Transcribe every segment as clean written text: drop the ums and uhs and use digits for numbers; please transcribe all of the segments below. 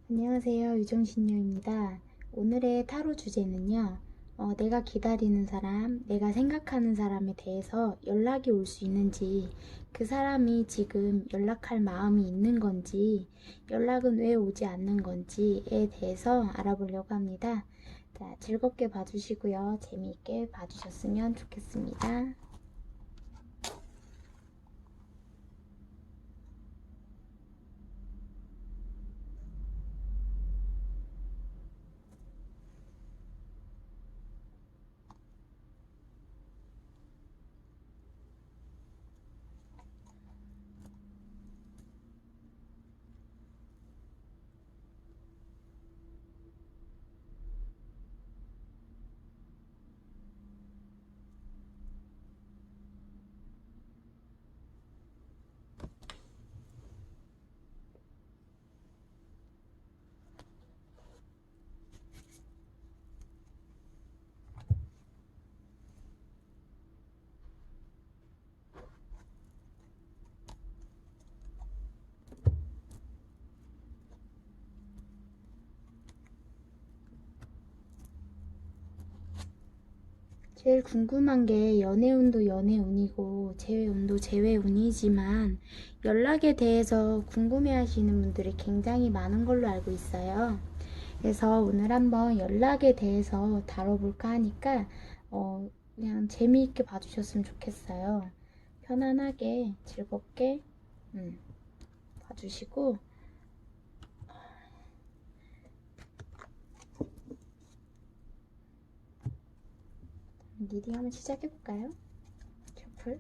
안녕하세요. 유정신녀입니다. 오늘의 타로 주제는요. 내가 기다리는 사람, 내가 생각하는 사람에 대해서 연락이 올 수 있는지, 그 사람이 지금 연락할 마음이 있는 건지, 연락은 왜 오지 않는 건지에 대해서 알아보려고 합니다. 자, 즐겁게 봐주시고요. 재미있게 봐주셨으면 좋겠습니다. 제일 궁금한 게 연애운도 연애운이고 재회운도 재회운이지만 연락에 대해서 궁금해하시는 분들이 굉장히 많은 걸로 알고 있어요. 그래서 오늘 한번 연락에 대해서 다뤄볼까 하니까 그냥 재미있게 봐주셨으면 좋겠어요. 편안하게 즐겁게 봐주시고 리딩 한번 시작해볼까요? 셔플.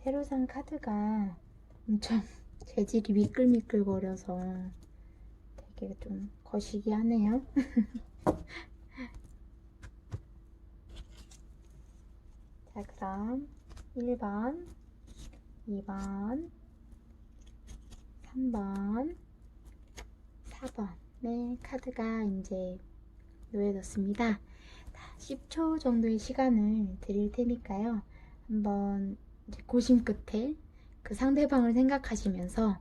새로 산 카드가 엄청 재질이 미끌미끌거려서 되게 좀 거시기 하네요. 자, 그럼 1번, 2번, 3번, 4번의 카드가 이제 놓여졌습니다. 10초 정도의 시간을 드릴 테니까요. 한번 이제 고심 끝에 그 상대방을 생각하시면서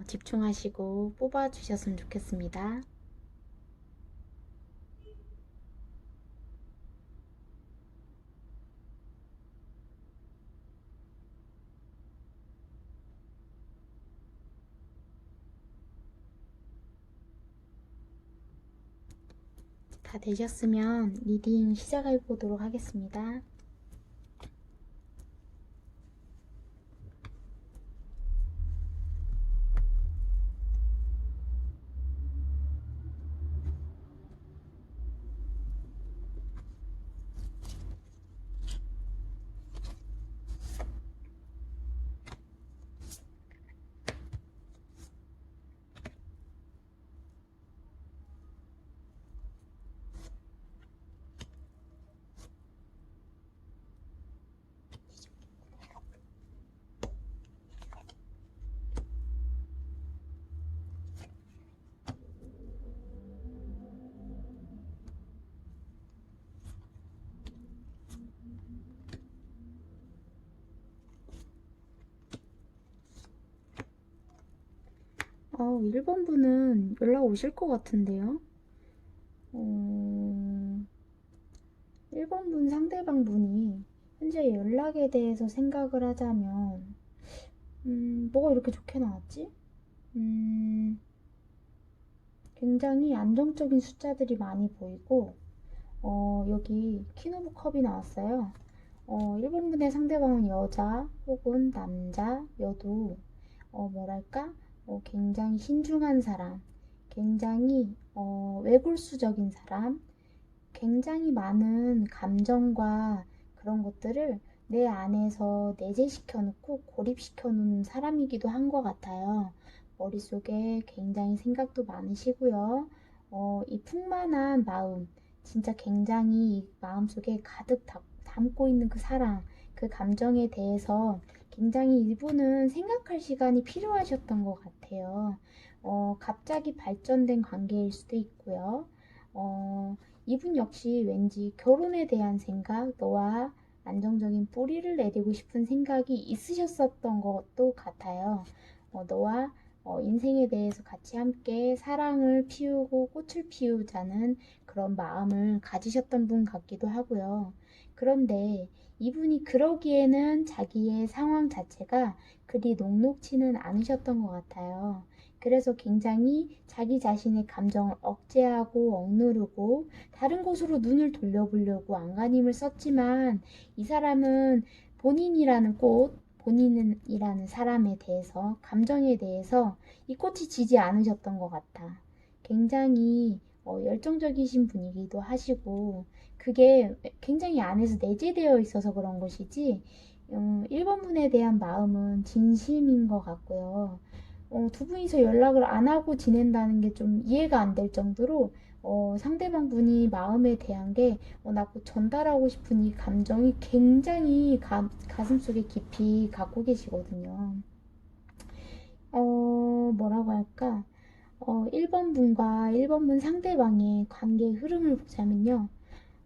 집중하시고 뽑아주셨으면 좋겠습니다. 다 되셨으면 리딩 시작해 보도록 하겠습니다. 어, 1번 분은 연락 오실 것 같은데요. 1번 분 상대방 분이 현재 연락에 대해서 생각을 하자면 뭐가 이렇게 좋게 나왔지? 굉장히 안정적인 숫자들이 많이 보이고 여기 퀸 오브 컵이 나왔어요. 1번 분의 상대방은 여자 혹은 남자여도 뭐랄까 굉장히 신중한 사람, 굉장히 외골수적인 사람, 굉장히 많은 감정과 그런 것들을 내 안에서 내재시켜 놓고 고립시켜 놓은 사람이기도 한 것 같아요. 머릿속에 굉장히 생각도 많으시고요. 이 풍만한 마음, 진짜 굉장히 이 마음속에 가득 담고 있는 그 사랑, 그 감정에 대해서 굉장히 이분은 생각할 시간이 필요하셨던 것 같아요. 갑자기 발전된 관계일 수도 있고요. 이분 역시 왠지 결혼에 대한 생각, 너와 안정적인 뿌리를 내리고 싶은 생각이 있으셨었던 것도 같아요. 너와 인생에 대해서 같이 함께 사랑을 피우고 꽃을 피우자는 그런 마음을 가지셨던 분 같기도 하고요. 그런데 이분이 그러기에는 자기의 상황 자체가 그리 녹록지는 않으셨던 것 같아요. 그래서 굉장히 자기 자신의 감정을 억제하고 억누르고 다른 곳으로 눈을 돌려보려고 안간힘을 썼지만 이 사람은 본인이라는 꽃, 본인이라는 사람에 대해서, 감정에 대해서 이 꽃이 지지 않으셨던 것 같아. 굉장히 열정적이신 분이기도 하시고 그게 굉장히 안에서 내재되어 있어서 그런 것이지 1번 분에 대한 마음은 진심인 것 같고요. 두 분이서 연락을 안 하고 지낸다는 게 좀 이해가 안 될 정도로 상대방 분이 마음에 대한 게 나 곧 전달하고 싶은 이 감정이 굉장히 가슴속에 깊이 갖고 계시거든요. 뭐라고 할까? 1번 분과 1번 분 상대방의 관계의 흐름을 보자면요.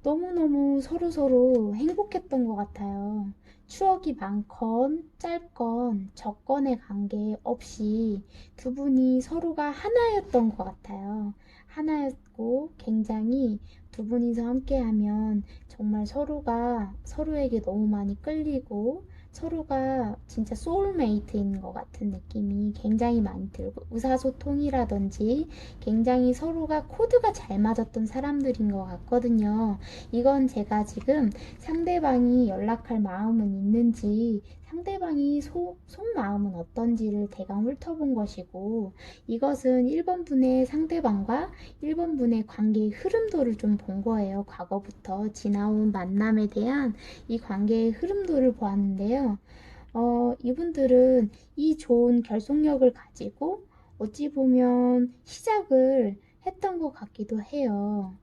너무너무 서로서로 행복했던 것 같아요. 추억이 많건 짧건 적건의 관계 없이 두 분이 서로가 하나였던 것 같아요. 하나였고 굉장히 두 분이서 함께하면 정말 서로가 서로에게 너무 많이 끌리고 서로가 진짜 소울메이트인 것 같은 느낌이 굉장히 많이 들고 의사소통이라든지 굉장히 서로가 코드가 잘 맞았던 사람들인 것 같거든요. 이건 제가 지금 상대방이 연락할 마음은 있는지 상대방이 속마음은 어떤지를 대강 훑어본 것이고 이것은 1번 분의 상대방과 1번 이분의 관계의 흐름도를 좀 본 거예요. 과거부터 지나온 만남에 대한 이 관계의 흐름도를 보았는데요. 이분들은 이 좋은 결속력을 가지고 어찌 보면 시작을 했던 것 같기도 해요.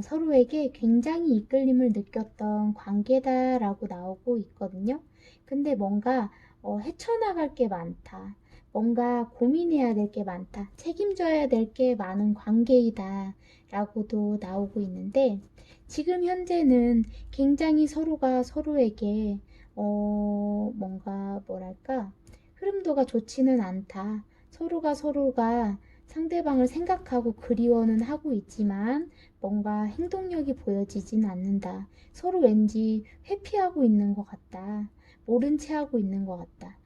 서로에게 굉장히 이끌림을 느꼈던 관계다라고 나오고 있거든요. 근데 뭔가 헤쳐나갈 게 많다. 뭔가 고민해야 될 게 많다. 책임져야 될 게 많은 관계이다. 라고도 나오고 있는데 지금 현재는 굉장히 서로가 서로에게 뭔가 뭐랄까 흐름도가 좋지는 않다. 서로가 상대방을 생각하고 그리워는 하고 있지만 뭔가 행동력이 보여지진 않는다. 서로 왠지 회피하고 있는 것 같다. 모른 채 하고 있는 것 같다.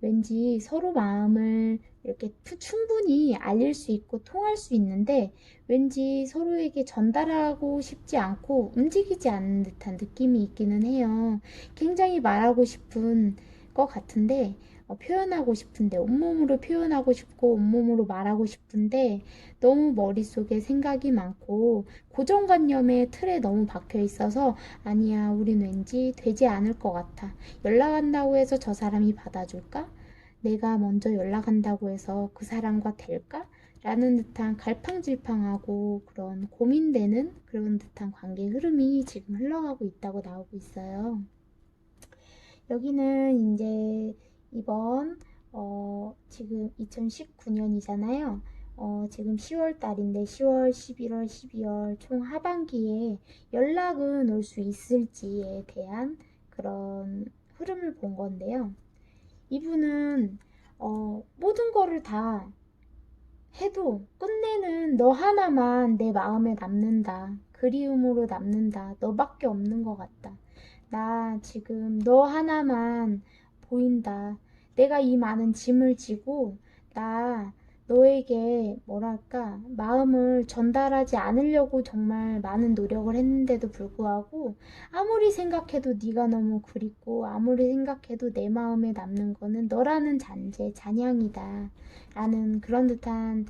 왠지 서로 마음을 이렇게 충분히 알릴 수 있고 통할 수 있는데 왠지 서로에게 전달하고 싶지 않고 움직이지 않는 듯한 느낌이 있기는 해요. 굉장히 말하고 싶은 것 같은데 표현하고 싶은데 온몸으로 표현하고 싶고 온몸으로 말하고 싶은데 너무 머릿속에 생각이 많고 고정관념의 틀에 너무 박혀 있어서 아니야 우린 왠지 되지 않을 것 같아. 연락한다고 해서 저 사람이 받아줄까? 내가 먼저 연락한다고 해서 그 사람과 될까? 라는 듯한 갈팡질팡하고 그런 고민되는 그런 듯한 관계 흐름이 지금 흘러가고 있다고 나오고 있어요. 여기는 이제 이번 지금 2019년이잖아요. 지금 10월 달인데 10월, 11월, 12월 총 하반기에 연락은 올 수 있을지에 대한 그런 흐름을 본 건데요. 이분은 모든 거를 다 해도 끝내는 너 하나만 내 마음에 남는다. 그리움으로 남는다. 너밖에 없는 것 같다. 나 지금 너 하나만 보인다. 내가 이 많은 짐을 지고 나 너에게 뭐랄까 마음을 전달하지 않으려고 정말 많은 노력을 했는데도 불구하고 아무리 생각해도 네가 너무 그립고 아무리 생각해도 내 마음에 남는 거는 너라는 잔재, 잔향이다. 라는 그런 듯한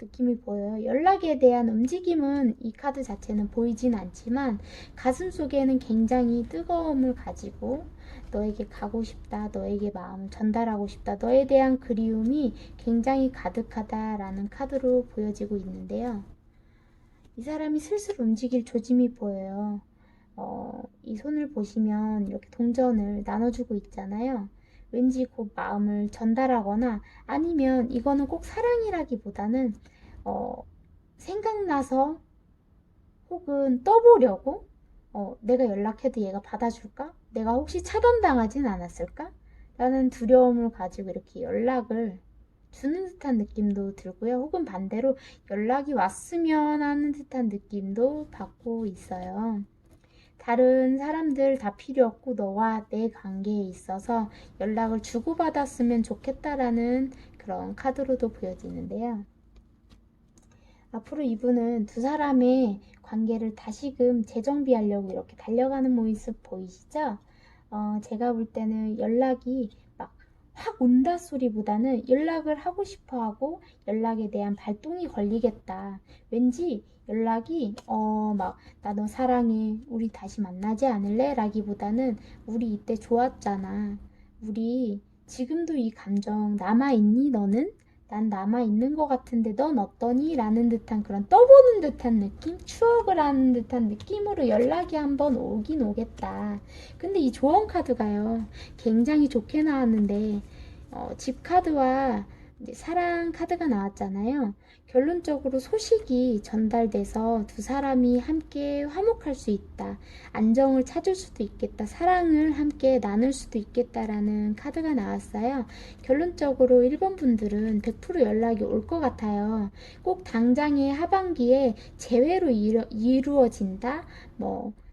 느낌이 보여요. 연락에 대한 움직임은 이 카드 자체는 보이진 않지만 가슴 속에는 굉장히 뜨거움을 가지고 너에게 가고 싶다, 너에게 마음을 전달하고 싶다, 너에 대한 그리움이 굉장히 가득하다라는 카드로 보여지고 있는데요. 이 사람이 슬슬 움직일 조짐이 보여요. 이 손을 보시면 이렇게 동전을 나눠주고 있잖아요. 왠지 곧 마음을 전달하거나 아니면 이거는 꼭 사랑이라기보다는 생각나서 혹은 떠보려고 내가 연락해도 얘가 받아줄까? 내가 혹시 차단당하진 않았을까? 라는 두려움을 가지고 이렇게 연락을 주는 듯한 느낌도 들고요. 혹은 반대로 연락이 왔으면 하는 듯한 느낌도 받고 있어요. 다른 사람들 다 필요 없고 너와 내 관계에 있어서 연락을 주고받았으면 좋겠다라는 그런 카드로도 보여지는데요. 앞으로 이분은 두 사람의 관계를 다시금 재정비하려고 이렇게 달려가는 모습 보이시죠? 제가 볼 때는 연락이 막 확 온다 소리보다는 연락을 하고 싶어 하고 연락에 대한 발동이 걸리겠다. 왠지 연락이 막 나 너 사랑해. 우리 다시 만나지 않을래? 라기보다는 우리 이때 좋았잖아. 우리 지금도 이 감정 남아있니 너는? 난 남아있는 것 같은데 넌 어떠니? 라는 듯한 그런 떠보는 듯한 느낌? 추억을 하는 듯한 느낌으로 연락이 한번 오긴 오겠다. 근데 이 조언 카드가요. 굉장히 좋게 나왔는데 집 카드와 이제 사랑 카드가 나왔잖아요. 결론적으로 소식이 전달돼서 두 사람이 함께 화목할 수 있다. 안정을 찾을 수도 있겠다. 사랑을 함께 나눌 수도 있겠다라는 카드가 나왔어요. 결론적으로 1번 분들은 100% 연락이 올 것 같아요. 꼭 당장의 하반기에 재회로 이루어진다?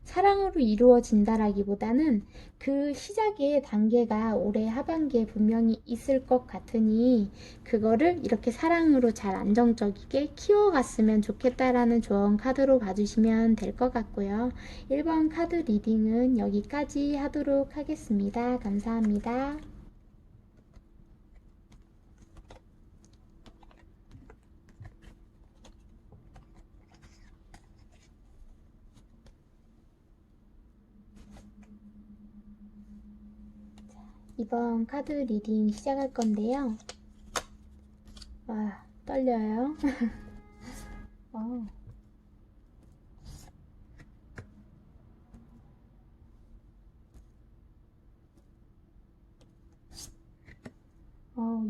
사랑으로 이루어진다라기보다는 그 시작의 단계가 올해 하반기에 분명히 있을 것 같으니 그거를 이렇게 사랑으로 잘 안정적이게 키워갔으면 좋겠다라는 조언 카드로 봐주시면 될 것 같고요. 1번 카드 리딩은 여기까지 하도록 하겠습니다. 감사합니다. 이번 카드 리딩 시작할 건데요. 와, 떨려요.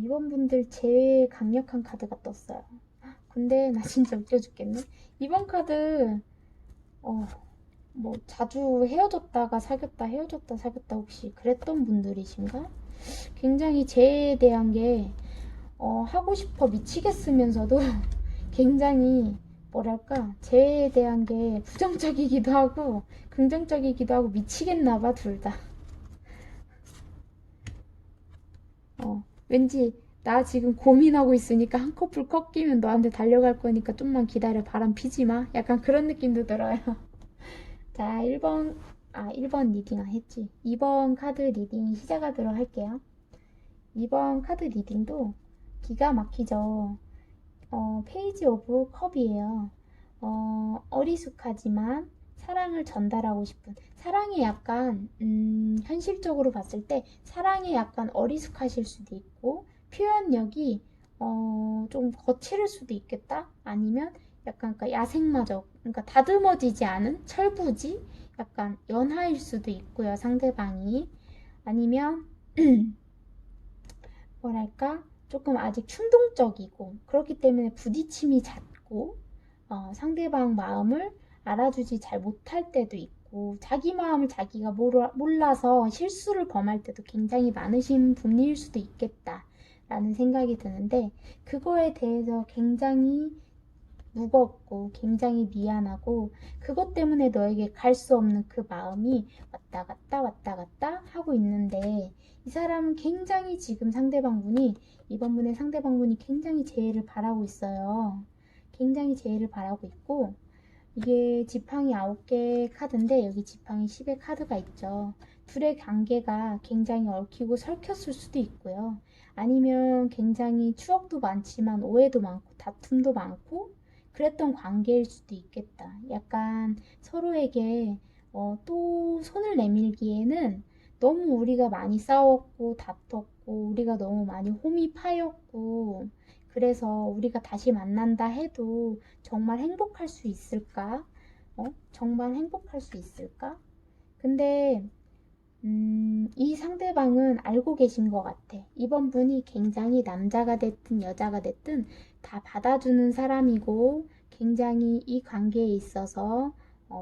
이번 분들 제일 강력한 카드가 떴어요. 근데 나 진짜 웃겨 죽겠네. 이번 카드 뭐 자주 헤어졌다가 사귀었다 헤어졌다 사귀었다 혹시 그랬던 분들이신가? 굉장히 재에 대한 게 하고 싶어 미치겠으면서도 굉장히 뭐랄까 재에 대한 게 부정적이기도 하고 긍정적이기도 하고 미치겠나봐 둘 다. 왠지 나 지금 고민하고 있으니까 한 커플 꺾이면 너한테 달려갈 거니까 좀만 기다려 바람 피지 마. 약간 그런 느낌도 들어요. 자, 1번 리딩 안 했지. 2번 카드 리딩 시작하도록 할게요. 2번 카드 리딩도 기가 막히죠. 페이지 오브 컵이에요. 어리숙하지만 사랑을 전달하고 싶은 사랑이 약간 현실적으로 봤을 때 사랑에 약간 어리숙하실 수도 있고 표현력이 좀 거칠을 수도 있겠다. 아니면 약간 그러니까 야생마적 그러니까 다듬어지지 않은 철부지 약간 연하일 수도 있고요. 상대방이 아니면 뭐랄까 조금 아직 충동적이고 그렇기 때문에 부딪힘이 잦고 상대방 마음을 알아주지 잘 못할 때도 있고 자기 마음을 자기가 몰라서 실수를 범할 때도 굉장히 많으신 분일 수도 있겠다라는 생각이 드는데 그거에 대해서 굉장히 무겁고 굉장히 미안하고 그것 때문에 너에게 갈 수 없는 그 마음이 왔다 갔다 왔다 갔다 하고 있는데 이 사람은 굉장히 지금 이번 분의 상대방분이 굉장히 재해를 바라고 있어요. 굉장히 재해를 바라고 있고 이게 지팡이 9개 카드인데 여기 지팡이 10의 카드가 있죠. 둘의 관계가 굉장히 얽히고 설켰을 수도 있고요. 아니면 굉장히 추억도 많지만 오해도 많고 다툼도 많고 그랬던 관계일 수도 있겠다. 약간 서로에게 또 손을 내밀기에는 너무 우리가 많이 싸웠고 다퉜고 우리가 너무 많이 홈이 파였고 그래서 우리가 다시 만난다 해도 정말 행복할 수 있을까? 정말 행복할 수 있을까? 근데 이 상대방은 알고 계신 것 같아. 이번 분이 굉장히 남자가 됐든 여자가 됐든 다 받아주는 사람이고 굉장히 이 관계에 있어서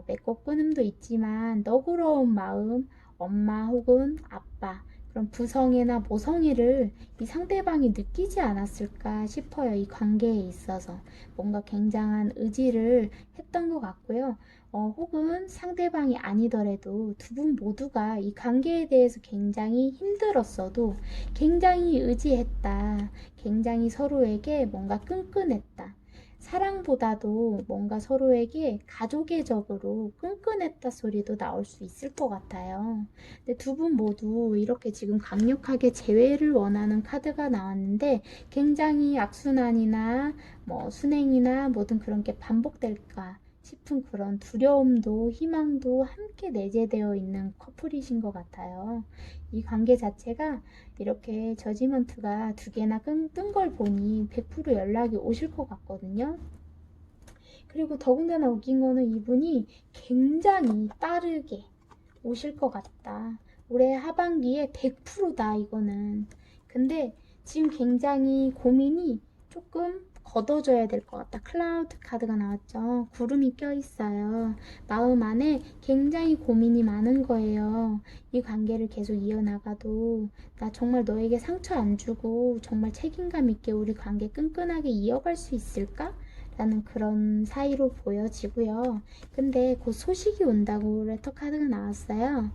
맺고 끊음도 있지만 너그러운 마음, 엄마 혹은 아빠 그런 부성애나 모성애를 이 상대방이 느끼지 않았을까 싶어요. 이 관계에 있어서 뭔가 굉장한 의지를 했던 것 같고요. 혹은 상대방이 아니더라도 두 분 모두가 이 관계에 대해서 굉장히 힘들었어도 굉장히 의지했다. 굉장히 서로에게 뭔가 끈끈했다. 사랑보다도 뭔가 서로에게 가족애적으로 끈끈했다 소리도 나올 수 있을 것 같아요. 근데 두 분 모두 이렇게 지금 강력하게 재회를 원하는 카드가 나왔는데 굉장히 악순환이나 뭐 순행이나 뭐든 그런 게 반복될까 싶은 그런 두려움도 희망도 함께 내재되어 있는 커플이신 것 같아요. 이 관계 자체가 이렇게 저지먼트가 2개나 뜬 걸 보니 100% 연락이 오실 것 같거든요. 그리고 더군다나 웃긴 거는 이분이 굉장히 빠르게 오실 것 같다. 올해 하반기에 100%다 이거는. 근데 지금 굉장히 고민이 조금 걷어져야 될 것 같다. 클라우드 카드가 나왔죠. 구름이 껴있어요. 마음 안에 굉장히 고민이 많은 거예요. 이 관계를 계속 이어나가도 나 정말 너에게 상처 안 주고 정말 책임감 있게 우리 관계 끈끈하게 이어갈 수 있을까? 라는 그런 사이로 보여지고요. 근데 곧 소식이 온다고 레터 카드가 나왔어요.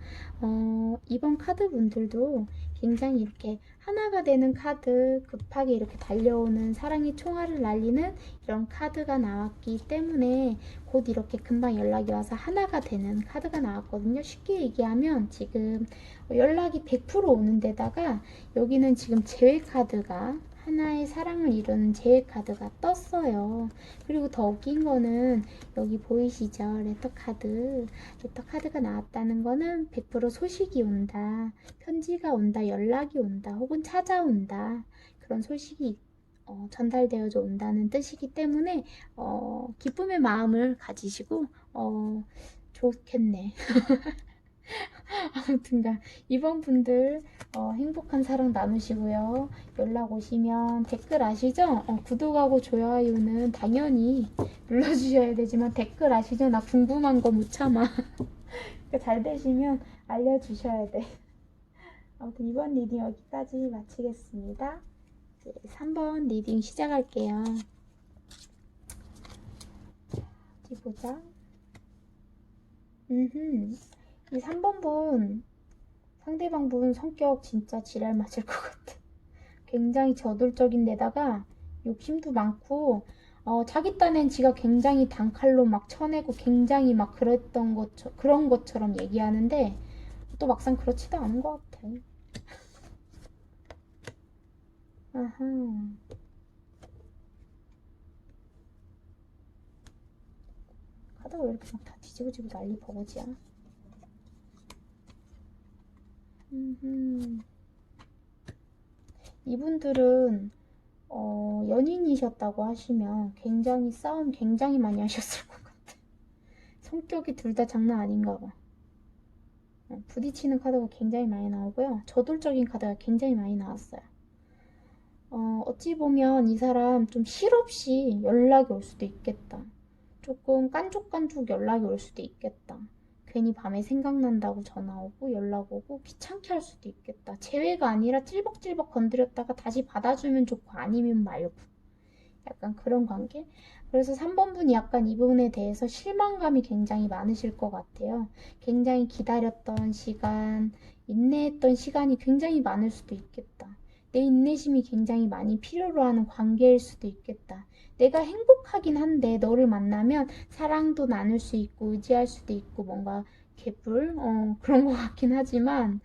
이번 카드 분들도 굉장히 이렇게 하나가 되는 카드, 급하게 이렇게 달려오는 사랑의 총알을 날리는 이런 카드가 나왔기 때문에 곧 이렇게 금방 연락이 와서 하나가 되는 카드가 나왔거든요. 쉽게 얘기하면 지금 연락이 100% 오는 데다가 여기는 지금 제외 카드가 하나의 사랑을 이루는 제일 카드가 떴어요. 그리고 더 웃긴 거는 여기 보이시죠? 레터 카드. 레터 카드가 나왔다는 거는 100% 소식이 온다. 편지가 온다. 연락이 온다. 혹은 찾아온다. 그런 소식이 전달되어져 온다는 뜻이기 때문에 기쁨의 마음을 가지시고 좋겠네. 아무튼간 이번 분들 행복한 사랑 나누시고요. 연락 오시면 댓글 아시죠? 구독하고 좋아요는 당연히 눌러주셔야 되지만 댓글 아시죠? 나 궁금한 거 못 참아. 잘 되시면 알려주셔야 돼. 아무튼 이번 리딩 여기까지 마치겠습니다. 이제 3번 리딩 시작할게요. 어디 보자. 이 3번 분 상대방 분 성격 진짜 지랄 맞을 것 같아. 굉장히 저돌적인 데다가 욕심도 많고 자기 딴엔 지가 굉장히 단칼로 막 쳐내고 굉장히 막 그런 것처럼 얘기하는데 또 막상 그렇지도 않은 것 같아. 아하. 카드가 왜 이렇게 막 다 뒤집어지고 난리 버거지야? 이분들은 연인이셨다고 하시면 굉장히 싸움 굉장히 많이 하셨을 것 같아. 성격이 둘 다 장난 아닌가 봐. 부딪히는 카드가 굉장히 많이 나오고요. 저돌적인 카드가 굉장히 많이 나왔어요. 어찌 보면 이 사람 좀 실없이 연락이 올 수도 있겠다. 조금 깐족깐족 연락이 올 수도 있겠다. 괜히 밤에 생각난다고 전화 오고 연락 오고 귀찮게 할 수도 있겠다. 재회가 아니라 찔벅찔벅 건드렸다가 다시 받아주면 좋고 아니면 말고. 약간 그런 관계? 그래서 3번 분이 약간 이 부분에 대해서 실망감이 굉장히 많으실 것 같아요. 굉장히 기다렸던 시간, 인내했던 시간이 굉장히 많을 수도 있겠다. 내 인내심이 굉장히 많이 필요로 하는 관계일 수도 있겠다. 내가 행복하긴 한데 너를 만나면 사랑도 나눌 수 있고 의지할 수도 있고 뭔가 개뿔? 그런 것 같긴 하지만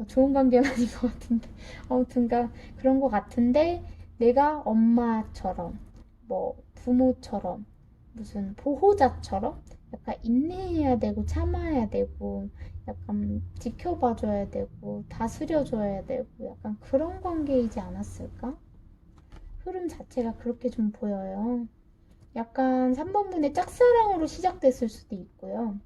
좋은 관계는 아닌 것 같은데 아무튼가 그런 것 같은데 내가 엄마처럼 뭐 부모처럼 무슨 보호자처럼 약간 인내해야 되고 참아야 되고 약간 지켜봐줘야 되고 다스려줘야 되고 약간 그런 관계이지 않았을까? 흐름 자체가 그렇게 좀 보여요. 약간 3번 분의 짝사랑으로 시작됐을 수도 있고요.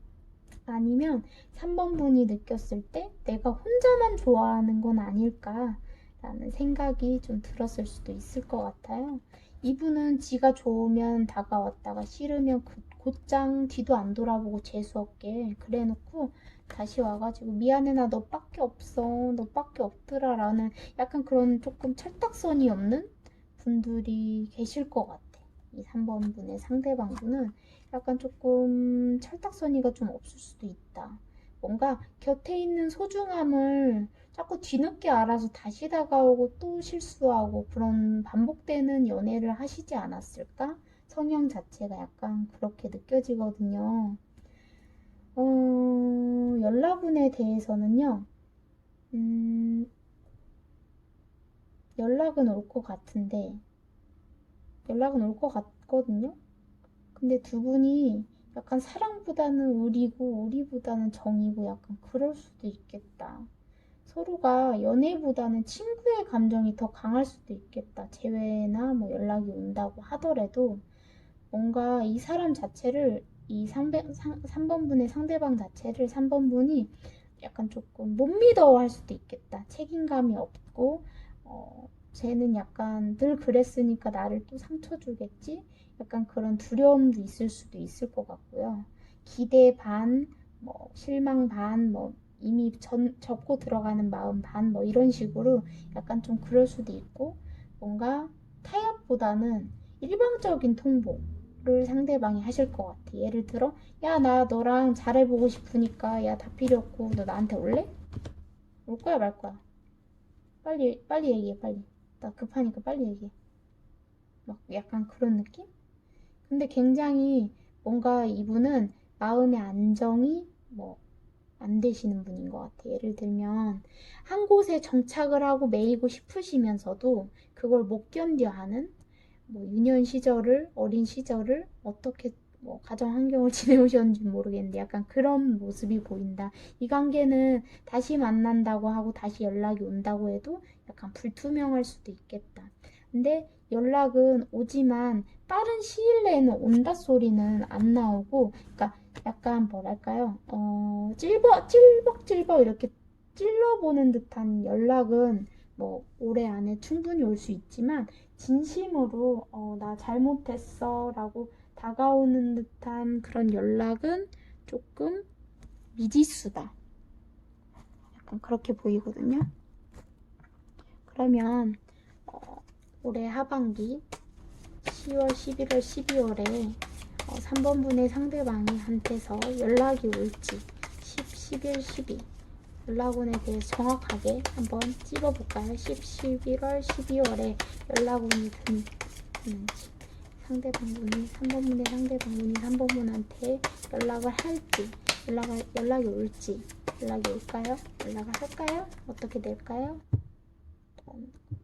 아니면 3번 분이 느꼈을 때 내가 혼자만 좋아하는 건 아닐까라는 생각이 좀 들었을 수도 있을 것 같아요. 이분은 지가 좋으면 다가왔다가 싫으면 곧장 뒤도 안 돌아보고 재수없게 그래놓고 다시 와가지고 미안해 나 너밖에 없어 너밖에 없더라 라는 약간 그런 조금 철딱선이 없는 분들이 계실 것 같아. 이 3번 분의 상대방 분은 약간 조금 철딱서니가 좀 없을 수도 있다. 뭔가 곁에 있는 소중함을 자꾸 뒤늦게 알아서 다시 다가오고 또 실수하고 그런 반복되는 연애를 하시지 않았을까? 성향 자체가 약간 그렇게 느껴지거든요. 연락운에 대해서는요, 연락은 올 것 같은데, 연락은 올 것 같거든요? 근데 두 분이 약간 사랑보다는 의리고 의리보다는 정이고 약간 그럴 수도 있겠다. 서로가 연애보다는 친구의 감정이 더 강할 수도 있겠다. 재회나 뭐 연락이 온다고 하더라도 뭔가 이 사람 자체를 이 3번 분의 상대방 자체를 3번 분이 약간 조금 못 믿어 할 수도 있겠다. 책임감이 없고 쟤는 약간 늘 그랬으니까 나를 또 상처 주겠지? 약간 그런 두려움도 있을 수도 있을 것 같고요. 기대 반, 뭐 실망 반, 뭐 이미 접고 들어가는 마음 반, 뭐 이런 식으로 약간 좀 그럴 수도 있고 뭔가 타협보다는 일방적인 통보를 상대방이 하실 것 같아. 예를 들어, 야, 나 너랑 잘해보고 싶으니까 야, 다 필요 없고 너 나한테 올래? 올 거야 말 거야? 빨리 빨리 얘기해 빨리. 나 급하니까 빨리 얘기해. 막 약간 그런 느낌? 근데 굉장히 뭔가 이분은 마음의 안정이 뭐 안 되시는 분인 것 같아. 예를 들면 한 곳에 정착을 하고 매이고 싶으시면서도 그걸 못 견뎌 하는 뭐 유년 시절을 어린 시절을 어떻게 뭐 가정 환경을 지내오셨는지 모르겠는데 약간 그런 모습이 보인다. 이 관계는 다시 만난다고 하고 다시 연락이 온다고 해도 약간 불투명할 수도 있겠다. 근데 연락은 오지만 빠른 시일 내에는 온다 소리는 안 나오고, 그러니까 약간 뭐랄까요? 찔벅찔벅 이렇게 찔러보는 듯한 연락은 뭐 올해 안에 충분히 올 수 있지만 진심으로 나 잘못했어 라고 다가오는 듯한 그런 연락은 조금 미지수다. 약간 그렇게 보이거든요. 그러면 올해 하반기 10월, 11월, 12월에 3번분의 상대방이 한테서 연락이 올지 10, 11, 12 연락운에 대해서 정확하게 한번 찝어볼까요? 10, 11월, 12월에 연락운이 드는지 상대방분이 3번분의 상대방분이 3번분한테 연락을 할지 연락이 올지 연락이 올까요? 연락을 할까요? 어떻게 될까요?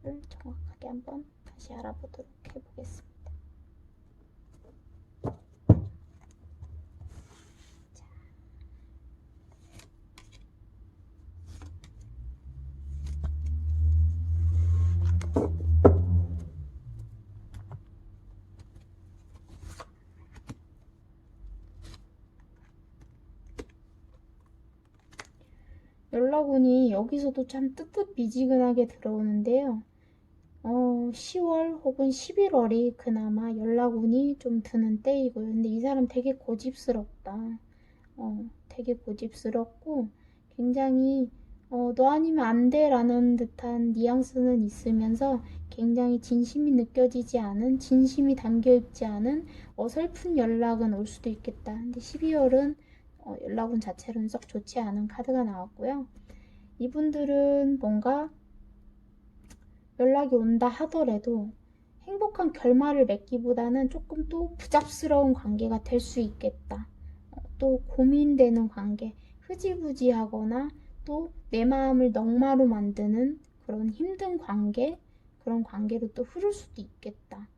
를 정확하게 한번 다시 알아보도록 해보겠습니다. 연락운이 여기서도 참 뜨뜻미지근하게 들어오는데요. 10월 혹은 11월이 그나마 연락운이 좀 드는 때이고요. 근데 이 사람 되게 고집스럽다. 되게 고집스럽고 굉장히 너 아니면 안 돼 라는 듯한 뉘앙스는 있으면서 굉장히 진심이 느껴지지 않은, 진심이 담겨 있지 않은 어설픈 연락은 올 수도 있겠다. 근데 12월은 연락운 자체로는 썩 좋지 않은 카드가 나왔고요. 이분들은 뭔가 연락이 온다 하더라도 행복한 결말을 맺기보다는 조금 또 부잡스러운 관계가 될 수 있겠다. 또 고민되는 관계, 흐지부지하거나 또 내 마음을 넉마로 만드는 그런 힘든 관계, 그런 관계로 또 흐를 수도 있겠다.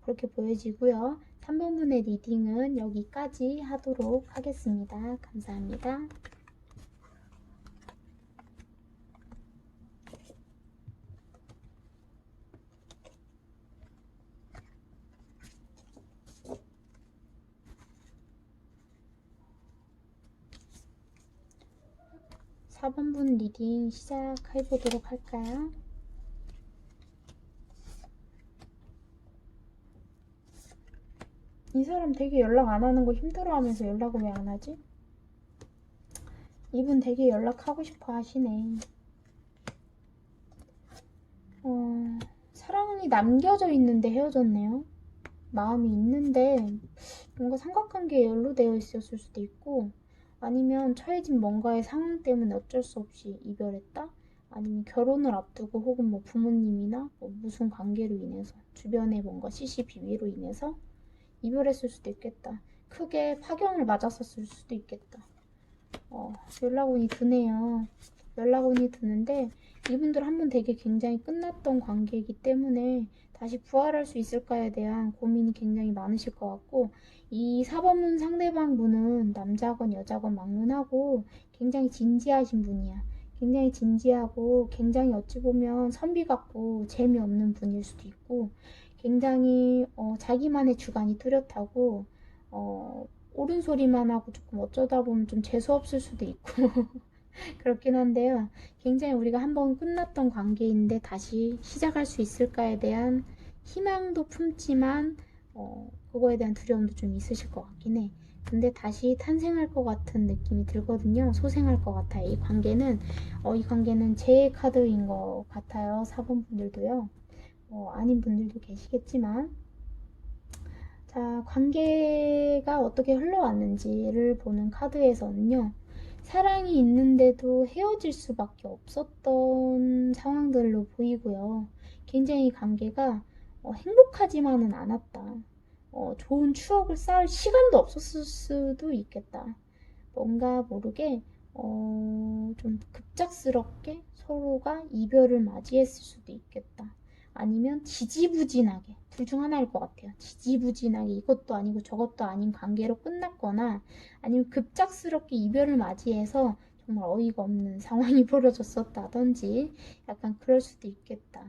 그렇게 보여지고요. 3번분의 리딩은 여기까지 하도록 하겠습니다. 감사합니다. 4번분 리딩 시작해보도록 할까요? 이 사람 되게 연락 안 하는 거 힘들어하면서 연락을 왜 안 하지? 이분 되게 연락하고 싶어 하시네. 사랑이 남겨져 있는데 헤어졌네요. 마음이 있는데 뭔가 삼각관계에 연루되어 있었을 수도 있고, 아니면 처해진 뭔가의 상황 때문에 어쩔 수 없이 이별했다? 아니면 결혼을 앞두고 혹은 뭐 부모님이나 뭐 무슨 관계로 인해서 주변에 뭔가 시시비비로 인해서 이별했을 수도 있겠다. 크게 파경을 맞았었을 수도 있겠다. 연락운이 드네요. 연락운이 드는데 이분들 한번 되게 굉장히 끝났던 관계이기 때문에 다시 부활할 수 있을까에 대한 고민이 굉장히 많으실 것 같고, 이 4번문 상대방 분은 남자건 여자건 막론하고 굉장히 진지하신 분이야. 굉장히 진지하고 굉장히 어찌 보면 선비 같고 재미없는 분일 수도 있고, 굉장히 자기만의 주관이 뚜렷하고 옳은 소리만 하고 조금 어쩌다 보면 좀 재수없을 수도 있고 그렇긴 한데요. 굉장히 우리가 한번 끝났던 관계인데 다시 시작할 수 있을까에 대한 희망도 품지만 그거에 대한 두려움도 좀 있으실 것 같긴 해. 근데 다시 탄생할 것 같은 느낌이 들거든요. 소생할 것 같아요. 이 관계는 제 카드인 것 같아요. 4번 분들도요. 아닌 분들도 계시겠지만, 자, 관계가 어떻게 흘러왔는지를 보는 카드에서는요, 사랑이 있는데도 헤어질 수밖에 없었던 상황들로 보이고요. 굉장히 관계가 행복하지만은 않았다. 좋은 추억을 쌓을 시간도 없었을 수도 있겠다. 뭔가 모르게 좀 급작스럽게 서로가 이별을 맞이했을 수도 있겠다. 아니면 지지부진하게, 둘 중 하나일 것 같아요. 지지부진하게 이것도 아니고 저것도 아닌 관계로 끝났거나 아니면 급작스럽게 이별을 맞이해서 정말 어이가 없는 상황이 벌어졌었다든지 약간 그럴 수도 있겠다.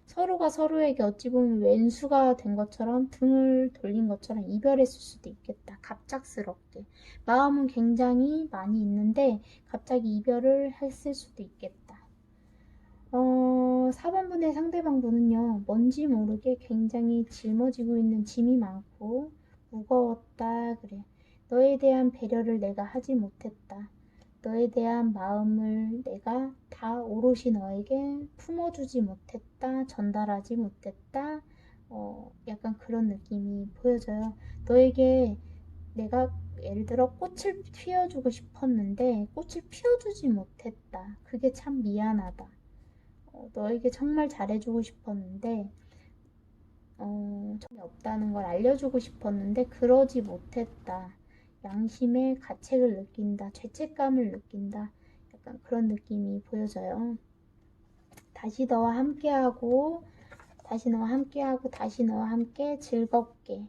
서로가 서로에게 어찌 보면 왼수가 된 것처럼 등을 돌린 것처럼 이별했을 수도 있겠다. 갑작스럽게. 마음은 굉장히 많이 있는데 갑자기 이별을 했을 수도 있겠다. 4번분의 상대방분은요, 뭔지 모르게 굉장히 짊어지고 있는 짐이 많고 무거웠다. 그래. 너에 대한 배려를 내가 하지 못했다. 너에 대한 마음을 내가 다 오롯이 너에게 품어주지 못했다. 전달하지 못했다. 약간 그런 느낌이 보여져요. 너에게 내가 예를 들어 꽃을 피워주고 싶었는데 꽃을 피워주지 못했다. 그게 참 미안하다. 너에게 정말 잘해주고 싶었는데 정이 없다는 걸 알려주고 싶었는데 그러지 못했다. 양심의 가책을 느낀다. 죄책감을 느낀다. 약간 그런 느낌이 보여져요. 다시 너와 함께하고 다시 너와 함께하고 다시 너와 함께 즐겁게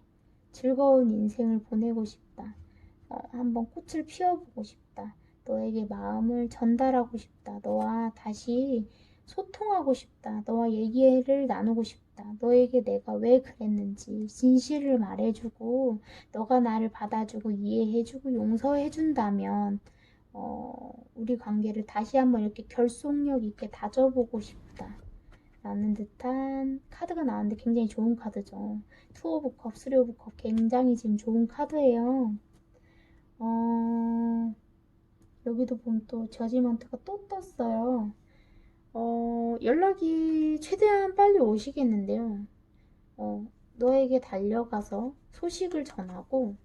즐거운 인생을 보내고 싶다. 한번 꽃을 피워보고 싶다. 너에게 마음을 전달하고 싶다. 너와 다시 소통하고 싶다. 너와 얘기를 나누고 싶다. 너에게 내가 왜 그랬는지 진실을 말해주고 너가 나를 받아주고 이해해주고 용서해준다면 우리 관계를 다시 한번 이렇게 결속력 있게 다져보고 싶다. 라는 듯한 카드가 나왔는데 굉장히 좋은 카드죠. 투 오브 컵, 쓰리 오브 컵 굉장히 지금 좋은 카드예요. 여기도 보면 또 저지먼트가 또 떴어요. 연락이 최대한 빨리 오시겠는데요. 너에게 달려가서 소식을 전하고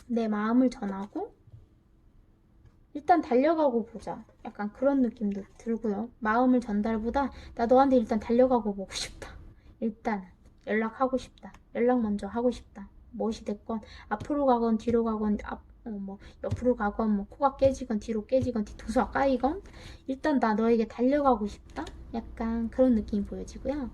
내 마음을 전하고 일단 달려가고 보자. 약간 그런 느낌도 들고요. 마음을 전달보다 나 너한테 일단 달려가고 보고 싶다. 일단 연락하고 싶다. 연락 먼저 하고 싶다. 무엇이 됐건 앞으로 가건 뒤로 가건 뭐 옆으로 가건 뭐 코가 깨지건 뒤로 깨지건 뒤통수가 까이건 일단 나 너에게 달려가고 싶다. 약간 그런 느낌이 보여지고요.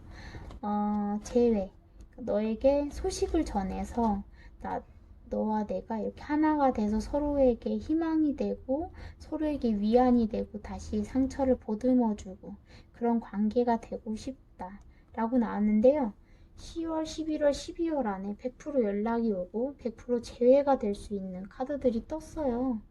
제외 너에게 소식을 전해서 나 너와 내가 이렇게 하나가 돼서 서로에게 희망이 되고 서로에게 위안이 되고 다시 상처를 보듬어주고 그런 관계가 되고 싶다 라고 나왔는데요. 10월, 11월, 12월 안에 100% 연락이 오고 100% 재회가 될 수 있는 카드들이 떴어요.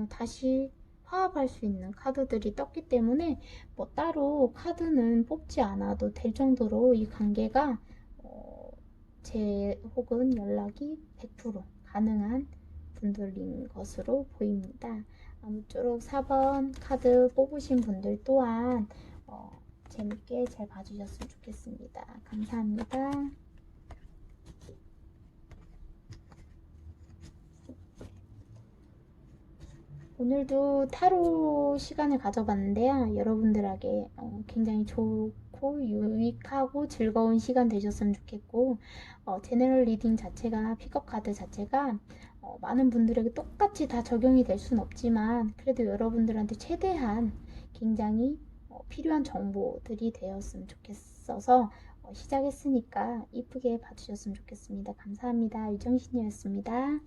다시 화합할 수 있는 카드들이 떴기 때문에 뭐 따로 카드는 뽑지 않아도 될 정도로 이 관계가 제 혹은 연락이 100% 가능한 분들인 것으로 보입니다. 아무쪼록 4번 카드 뽑으신 분들 또한 재밌게 잘 봐주셨으면 좋겠습니다. 감사합니다. 오늘도 타로 시간을 가져봤는데요. 여러분들에게 굉장히 좋고 유익하고 즐거운 시간 되셨으면 좋겠고 제너럴 리딩 자체가 픽업 카드 자체가 많은 분들에게 똑같이 다 적용이 될 수는 없지만 그래도 여러분들한테 최대한 굉장히 필요한 정보들이 되었으면 좋겠어서 시작했으니까 이쁘게 봐주셨으면 좋겠습니다. 감사합니다. 유정신이었습니다.